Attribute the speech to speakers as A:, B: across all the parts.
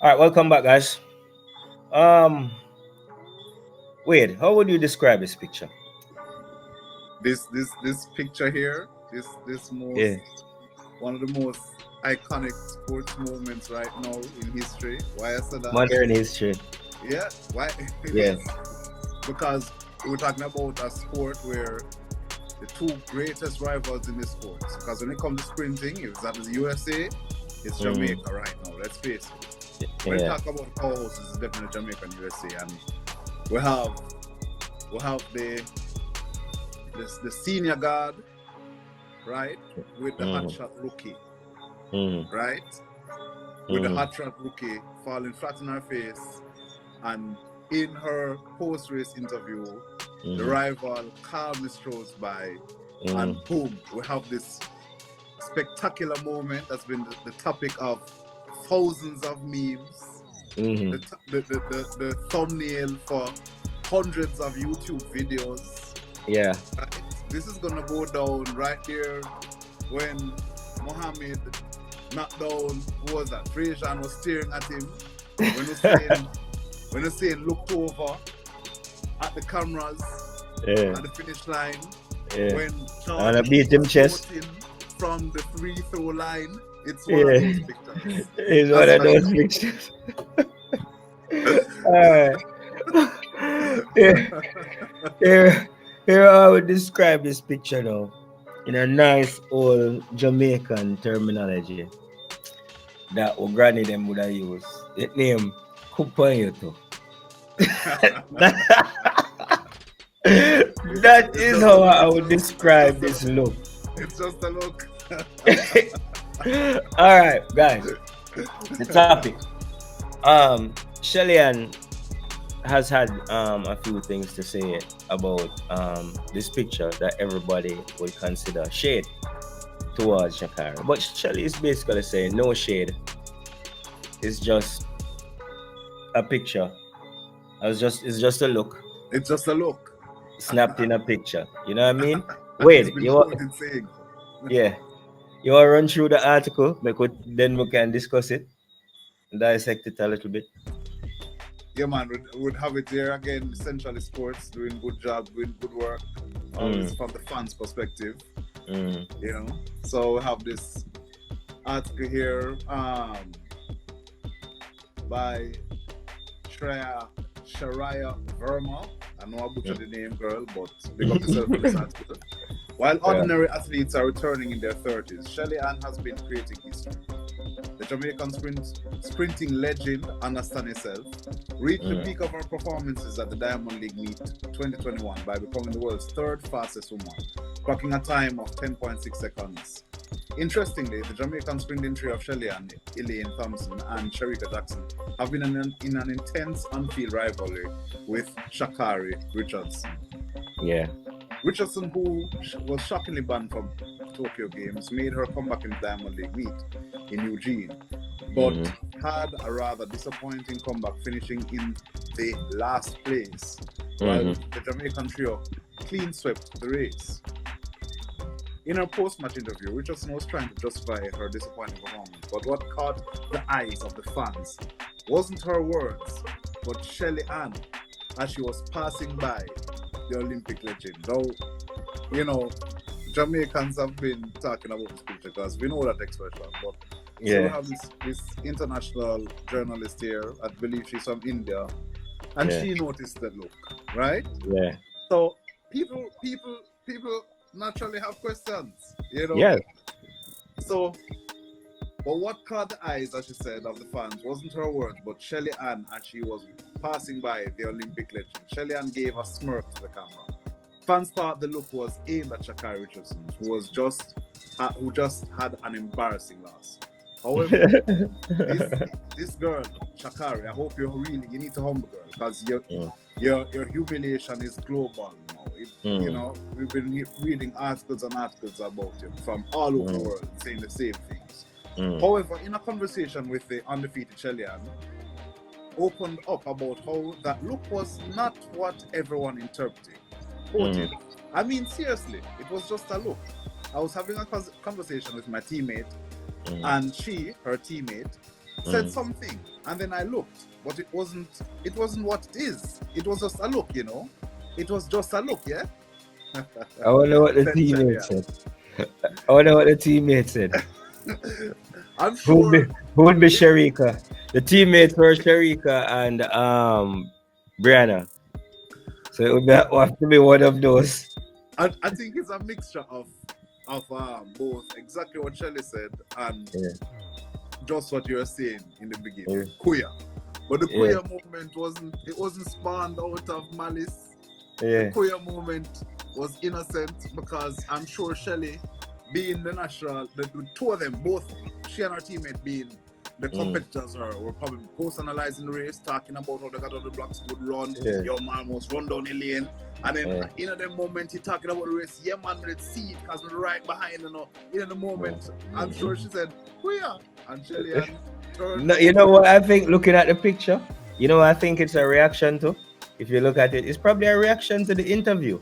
A: All right, welcome back, guys. Um, Wade, how would you describe this picture?
B: This picture here, this
A: Yeah,
B: most one of the most iconic sports moments right now in history. Why I said that?
A: modern history.
B: Yeah, why it
A: Yeah.
B: is because we're talking about a sport where the two greatest rivals in the sport. Because when it comes to sprinting, if that is USA, it's
A: Mm,
B: Jamaica right now. Let's face it. When you
A: yeah.
B: talk about powerhouses, it's definitely Jamaica and USA, and we have we have the senior guard, right, with the
A: Mm,
B: hotshot rookie,
A: mm,
B: right, with the
A: mm,
B: hotshot rookie falling flat on her face, and in her post-race interview, the
A: mm,
B: rival calmly strolls by,
A: mm,
B: and boom, we have this spectacular moment that's been the topic of thousands of memes,
A: mm.
B: the thumbnail for hundreds of YouTube videos.
A: Yeah.
B: Right? This is gonna go down right there when Mohammed knocked down, who was that? Fraser was staring at him. When you're saying when you're saying looked over at the cameras
A: Yeah.
B: at the finish line,
A: Yeah.
B: when
A: And I
B: Jordan
A: beat him
B: was
A: chest.
B: floating from the free throw line, it's one of
A: Yeah.
B: those pictures.
A: It's one
B: That's
A: of
B: what it
A: those pictures. All right. Here, here I would describe this picture now in a nice old Jamaican terminology that our granny them would have used. It name Kupayoto. that, that
B: it's
A: is
B: just a
A: how
B: look.
A: I would describe this look.
B: It's just a look.
A: All right, guys. The topic. Shelly-Ann has had a few things to say about this picture that everybody would consider shade towards Sha'Carri. But Shelly is basically saying no shade. It's just a picture. It's just a look
B: It's just a look.
A: snapped in a picture. You know what I mean?
B: He's
A: Wait,
B: been quoted saying.
A: yeah. You want to run through the article? Then we can discuss it, dissect it a little bit.
B: Yeah, man, would have it there again. Essentially, sports doing good job, doing good work. Always
A: Mm,
B: from the fans' perspective,
A: mm,
B: you know. So we have this article here by Shariah Verma. I know I butchered the name, girl, but big up yourself for this article. While
A: yeah.
B: ordinary athletes are returning in their 30s, Shelly-Ann has been creating history. The Jamaican sprinting legend, understand herself, reached the
A: Mm,
B: peak of her performances at the Diamond League Meet 2021 by becoming the world's third fastest woman, clocking a time of 10.6 seconds. Interestingly, the Jamaican sprinting trio of Shelly-Ann, Elaine Thompson, and Sherika Jackson have been in an intense on-field rivalry with Sha'Carri Richardson.
A: yeah.
B: Richardson, who was shockingly banned from Tokyo Games, made her comeback in the Diamond League meet in Eugene, but
A: Mm-hmm.
B: had a rather disappointing comeback, finishing in the last place, while
A: Mm-hmm.
B: the Jamaican trio clean swept the race. In her post-match interview, Richardson was trying to justify her disappointing performance, but what caught the eyes of the fans wasn't her words, but Shelly-Ann as she was passing by the Olympic legend. Though, you know, Jamaicans have been talking about this picture because we know that expression, but so we
A: Yeah.
B: have this international journalist here, I believe she's from India, and
A: Yeah.
B: she noticed the look, right?
A: Yeah.
B: So people naturally have questions, you know.
A: Yeah.
B: So, but what caught the eyes, as she said, of the fans wasn't her words, but Shelly-Ann as she was passing by the Olympic legend. Shelly-Ann gave a smirk to the camera. Fans thought the look was aimed at Sha'Carri Richardson, who just had an embarrassing loss. However, this girl, Sha'Carri, I hope you need to humble girl because
A: Mm,
B: your humiliation is global now. You
A: mm,
B: know, we've been reading articles and articles about you from all over the
A: mm,
B: world saying the same things.
A: mm,
B: However, in a conversation with the undefeated Shelly-Ann, opened up about how that look was not what everyone interpreted. Quoted,
A: mm,
B: I mean, seriously, it was just a look. I was having a conversation with my teammate,
A: mm,
B: and her teammate, said something, and then I looked, but it wasn't what it is. It was just a look, you know. It was just a look, yeah.
A: I wonder what the
B: Said
A: teammate
B: Shelly-Ann.
A: said. I wonder what the teammate said.
B: I'm
A: Who would be
B: sure
A: who would be
B: it,
A: Sharika? The teammates were Sharika and Brianna. So it would have to be one of those.
B: I think it's a mixture of both exactly what Shelly said and
A: Yeah,
B: just what you were saying in the beginning,
A: yeah,
B: queer. But the
A: yeah,
B: queer movement wasn't spawned out of malice. The
A: yeah.
B: queer movement was innocent because I'm sure Shelly, being the natural, the two of them, both she and her teammate being the competitors, were probably personalizing the race, talking about how they got all the blocks would run.
A: Yeah.
B: Your man must run down the lane. And then
A: Yeah.
B: in the moment he talking about the race, yeah man, let's see it because we're right behind, you know. In the moment, I'm sure she said, queer. And Shelly-Ann turned
A: No, you know what I think looking at the picture? You know what I think it's a reaction to? If you look at it, it's probably a reaction to the interview.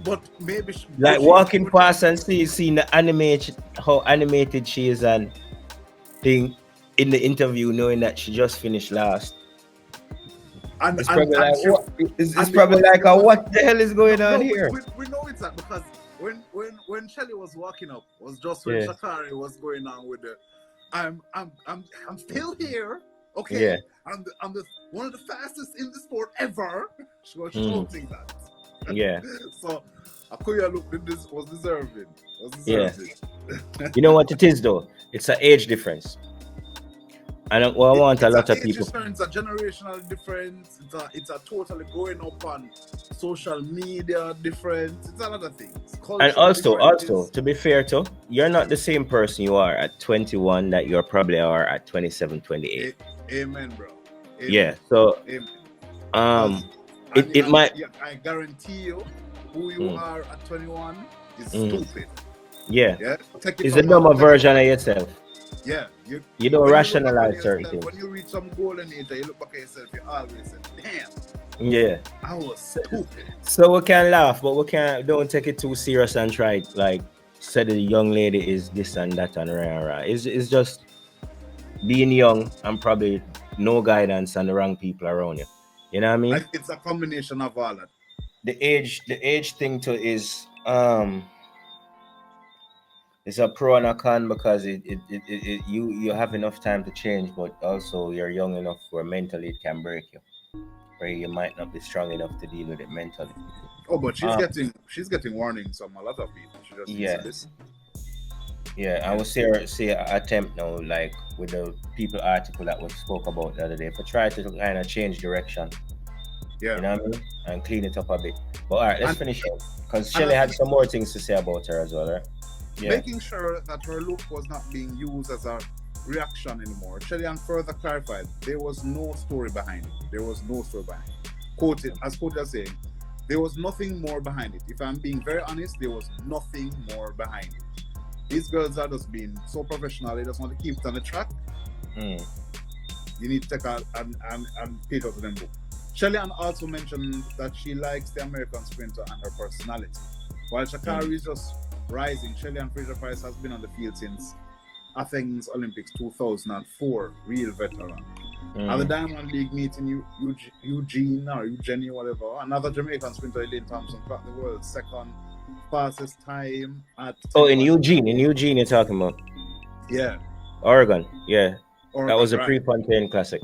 B: but maybe
A: Like walking past and seeing the animation, how animated she is and thing in the interview, knowing that she just finished last.
B: and
A: It's
B: and,
A: probably
B: and
A: like
B: she,
A: what? It's
B: and
A: probably like a, what the hell is going on
B: no,
A: here?
B: we know it's that because when Shelly was walking up was just when
A: Yeah.
B: Sha'Carri was going on with the I'm still here, okay.
A: Yeah.
B: I'm the one of the fastest in the sport ever. She was shouting that.
A: Yeah.
B: So Akuya looked at this was deserving.
A: Yeah. You know what it is though? It's an age difference. And I want a lot of people.
B: Difference, a generational difference. It's a totally growing up on social media difference. It's a lot of things.
A: And also, to be fair to, you're not the same person you are at 21 that you probably are at 27, 28.
B: Amen, bro. Amen.
A: Yeah. So,
B: Amen.
A: it might.
B: I guarantee you, who you are at 21 is stupid.
A: Yeah.
B: Yeah.
A: It's a dumber version of yourself.
B: Yeah.
A: You don't rationalize certain things.
B: When you reach some golden age, you look back at yourself, you always say, damn.
A: Yeah.
B: I was stupid.
A: So we can laugh, but we don't take it too serious and try like say the young lady is this and that and rah. It's just being young and probably no guidance and the wrong people around you. You know what I mean?
B: It's a combination of all that.
A: The age thing too is it's a pro and a con because you have enough time to change, but also you're young enough where mentally it can break you, where you might not be strong enough to deal with it mentally.
B: Oh, but she's getting warnings from a lot of people. She just needs to listen.
A: Yeah, I would say attempt now, like with the People article that was spoke about the other day, for try to kind of change direction.
B: Yeah,
A: you know what I mean, and clean it up a bit. But all right, let's finish up because Shelly had some more things to say about her as well, right? Yeah.
B: Making sure that her look was not being used as a reaction anymore. Shelly-Ann further clarified there was no story behind it. There was no story behind it. Quoted, as Quote was saying, there was nothing more behind it. If I'm being very honest, there was nothing more behind it. These girls are just being so professional. They just want to keep it on the track. You need to take out and pay it out to them book. Shelly-Ann also mentioned that she likes the American sprinter and her personality. While Sha'Carri is just rising, Shelly-Ann Fraser-Pryce has been on the field since Athens Olympics 2004, real veteran. At the Diamond League meet in Eugene, whatever, another Jamaican sprinter, Elaine Thompson, cracked the world's second fastest time at...
A: in Eugene you're talking about?
B: Yeah.
A: Oregon, yeah. That was a
B: right.
A: pre-Pontaine Classic.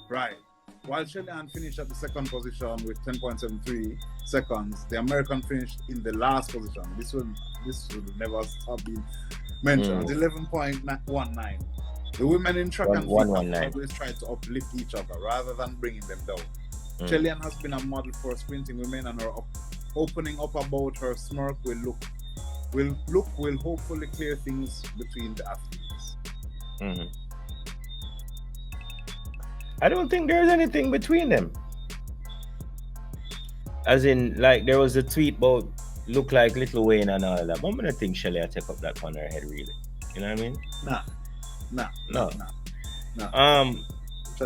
B: Right. While Shelly-Ann finished at the second position with 10.73 seconds, the American finished in the last position. This will never stop being mentioned. 11.19. The women in track and field always try to uplift each other rather than bringing them down. Shelly-Ann has been a model for sprinting women, and her opening up about her smirk will hopefully clear things between the athletes.
A: I don't think there's anything between them. As in, like, there was a tweet about look like Little Wayne and all that. But I'm gonna think Shelly will take up that on her head, really. You know what I mean?
B: No.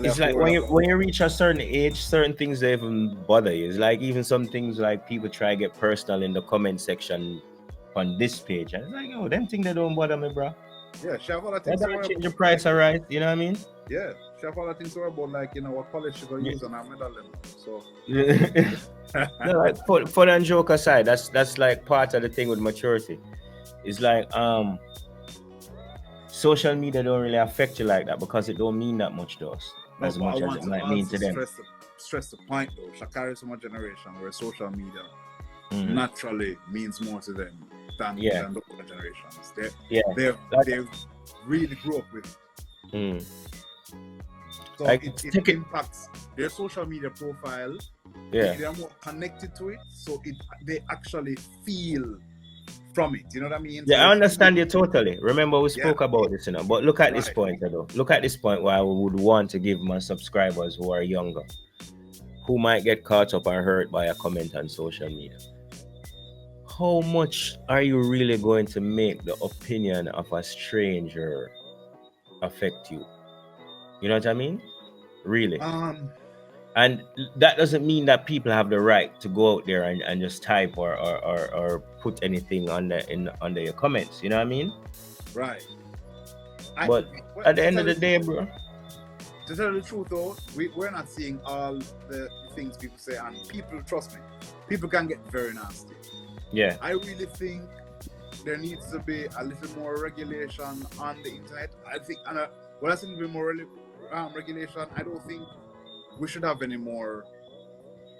A: It's like when you reach a certain age, certain things don't even bother you. It's like even some things like people try to get personal in the comment section on this page. And it's like, them things that don't bother me, bro.
B: Yeah, she have other
A: That
B: things to
A: don't
B: worry
A: change the
B: about. Like,
A: price, alright. You know what I mean?
B: yeah, she have other things to worry about, like, what polish she gonna use on her medal. So,
A: Yeah. No, like fun and joke aside, that's like part of the thing with maturity. It's like social media don't really affect you like that because it don't mean that much to us
B: no,
A: as
B: but I
A: much as
B: want
A: it
B: to
A: might mean
B: also
A: to them.
B: stress the point though. Sha'Carri's from a generation where social media
A: Hmm.
B: naturally means more to them
A: Yeah,
B: than the older generations.
A: yeah. Like,
B: They really grew up with it.
A: mm,
B: So
A: like
B: it
A: take it.
B: impacts their social media profile.
A: Yeah,
B: They are more connected to it, so they actually feel from it. You know what I mean? So
A: yeah.
B: they
A: I
B: feel,
A: understand you totally. Remember we
B: yeah,
A: spoke about this, But look at this
B: right.
A: point, though. Look at this point where I would want to give my subscribers who are younger, who might get caught up and hurt by a comment on social media. How much are you really going to make the opinion of a stranger affect you? You know what I mean? Really.
B: Um,
A: And that doesn't mean that people have the right to go out there and just type or put anything under your comments. You know what I mean?
B: right. I
A: But
B: well,
A: at the end of the day, bro.
B: to tell the truth though, we're not seeing all the things people say, and people trust me. People can get very nasty.
A: Yeah.
B: I really think there needs to be a little more regulation on the internet. I think, and when I say a little bit more regulation, I don't think we should have any more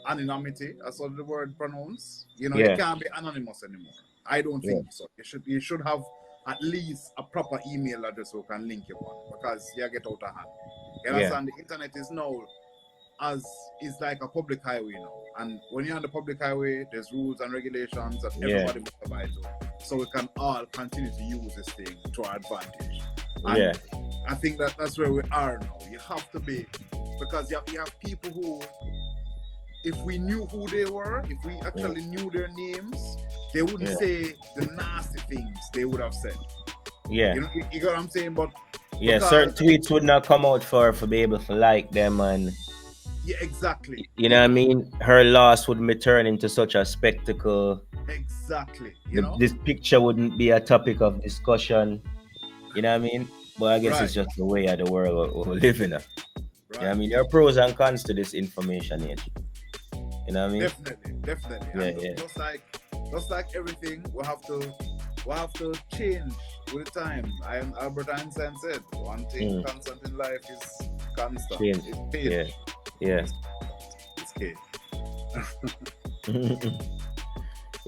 B: anonymity, as what the word pronounced. You
A: Yeah.
B: can't be anonymous anymore. I don't
A: Yeah.
B: think so. You should have at least a proper email address who can link you on, because you get out of hand. You
A: Yeah.
B: understand? The internet is now as is like a public highway now. And when you're on the public highway, there's rules and regulations that
A: Yeah.
B: everybody must abide to. So we can all continue to use this thing to our advantage. And
A: Yeah.
B: I think that's where we are now. You have to be, because you have people who, if we knew who they were, if we actually knew their names, they wouldn't
A: Yeah.
B: say the nasty things they would have said.
A: Yeah.
B: You get what I'm saying? But
A: Yeah.
B: because,
A: Certain tweets would not come out for be able to like them, and
B: yeah, exactly.
A: you know what I mean. Her loss would be turned into such a spectacle.
B: Exactly.
A: This picture wouldn't be a topic of discussion. You know what I mean? But I guess
B: Right.
A: it's just the way of the world we live in. You know what I
B: Right.
A: mean? There are pros and cons to this information age. You know what I mean?
B: Definitely.
A: Yeah,
B: And
A: yeah.
B: just like everything, we have to change with the time. Albert Einstein said, one thing constant in life is constant.
A: Change.
B: It's
A: Yeah.
B: change.
A: Yeah.
B: It's change.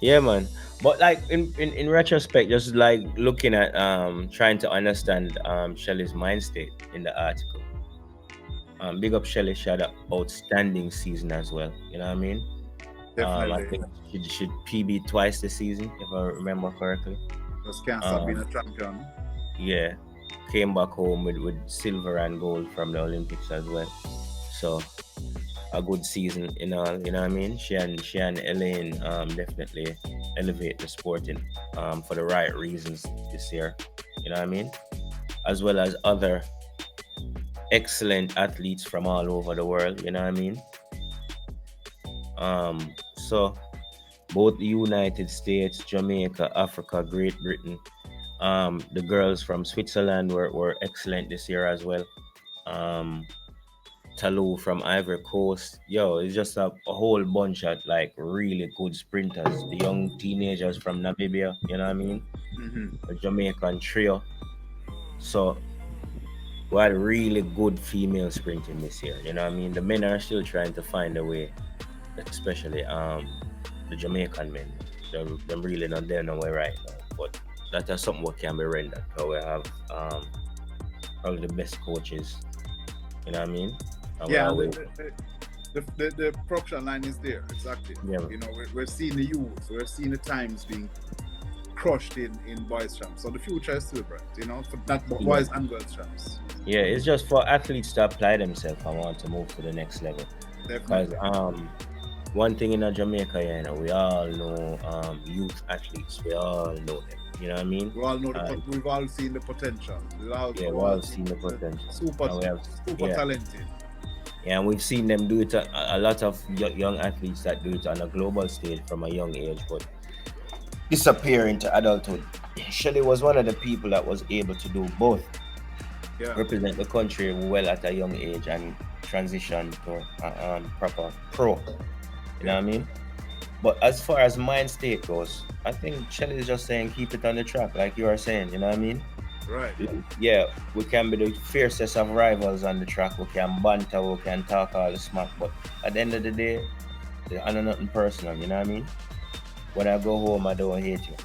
A: Yeah, man. But like in retrospect, just like looking at trying to understand Shelley's mind state in the article. Big up Shelly, she had an outstanding season as well. You know what I mean? I
B: Definitely.
A: think she should PB twice this season, if I remember correctly.
B: Just can't stop being a champion.
A: Yeah. Came back home with silver and gold from the Olympics as well. So a good season in all, you know what I mean? She and Elaine definitely elevate the sporting for the right reasons this year. You know what I mean? As well as other excellent athletes from all over the world, you know what I mean? So both the United States, Jamaica, Africa, Great Britain, the girls from Switzerland were excellent this year as well. Talou from Ivory Coast. Yo, it's just a whole bunch of like really good sprinters. The young teenagers from Namibia, you know what I mean? The Jamaican trio. So we had really good female sprinting this year, you know what I mean? The men are still trying to find a way, especially the Jamaican men. They're really not there nowhere right now. But that is something what can be rendered. So we have probably the best coaches, you know what I mean?
B: Yeah, the production line is there, exactly.
A: Yeah.
B: We're seeing the youth, we're seeing the times being crushed in boys champs. So the future is still bright, for that boys and girls champs.
A: Yeah, it's just for athletes to apply themselves and want to move to the next level.
B: Definitely.
A: Because one thing in Jamaica, we all know youth athletes. We all know them. You know what I mean?
B: We all know we've all seen the potential. We've
A: all seen the potential.
B: Super talented.
A: Yeah, and we've seen them do it. A lot of young athletes that do it on a global stage from a young age. But disappear into adulthood. Shelly was one of the people that was able to do both,
B: Yeah,
A: represent the country well at a young age and transition to proper pro. You know
B: yeah,
A: what I mean? But as far as mind state goes, I think Shelly is just saying keep it on the track, like you are saying. You know what I mean?
B: right.
A: Yeah, we can be the fiercest of rivals on the track. We can banter, we can talk all the smack, but at the end of the day, I know nothing personal. You know what I mean? When I go home, I don't hate you.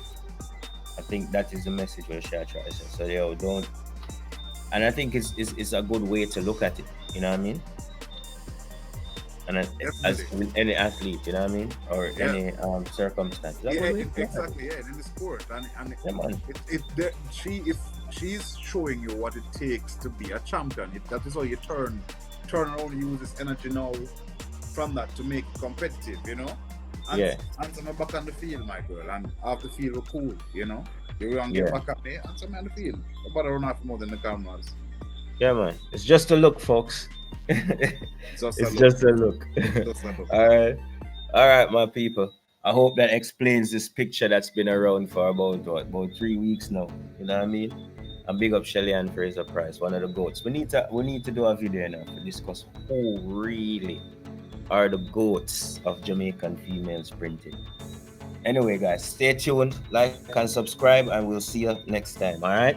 A: I think that is the message where Sha'Carri says. So yo, don't. And I think it's a good way to look at it. You know what I mean? And as
B: Definitely.
A: with any athlete, you know what I mean, or
B: Yeah.
A: any circumstance, it's a
B: Yeah,
A: good way to look at it.
B: exactly. Yeah, in the sport, and
A: Yeah, man.
B: she if she's showing you what it takes to be a champion, that is how you turn around and use this energy now from that to make it competitive. You know, and
A: Yeah,
B: answer me back on the field, my girl, and have the field look cool. You know, you want to get
A: yeah,
B: back at me, answer me on the field. About run off more than the cameras.
A: yeah, man. It's just a look, folks.
B: Just a
A: It's
B: look,
A: just a look.
B: just a look.
A: All right, all right, my people. I hope that explains this picture that's been around for about 3 weeks now. You know what I mean? And big up Shelly-Ann Fraser-Pryce, one of the goats. We need to do a video now to discuss who really are the goats of Jamaican female sprinting. Anyway, guys, stay tuned, like and subscribe, and we'll see you next time. All right.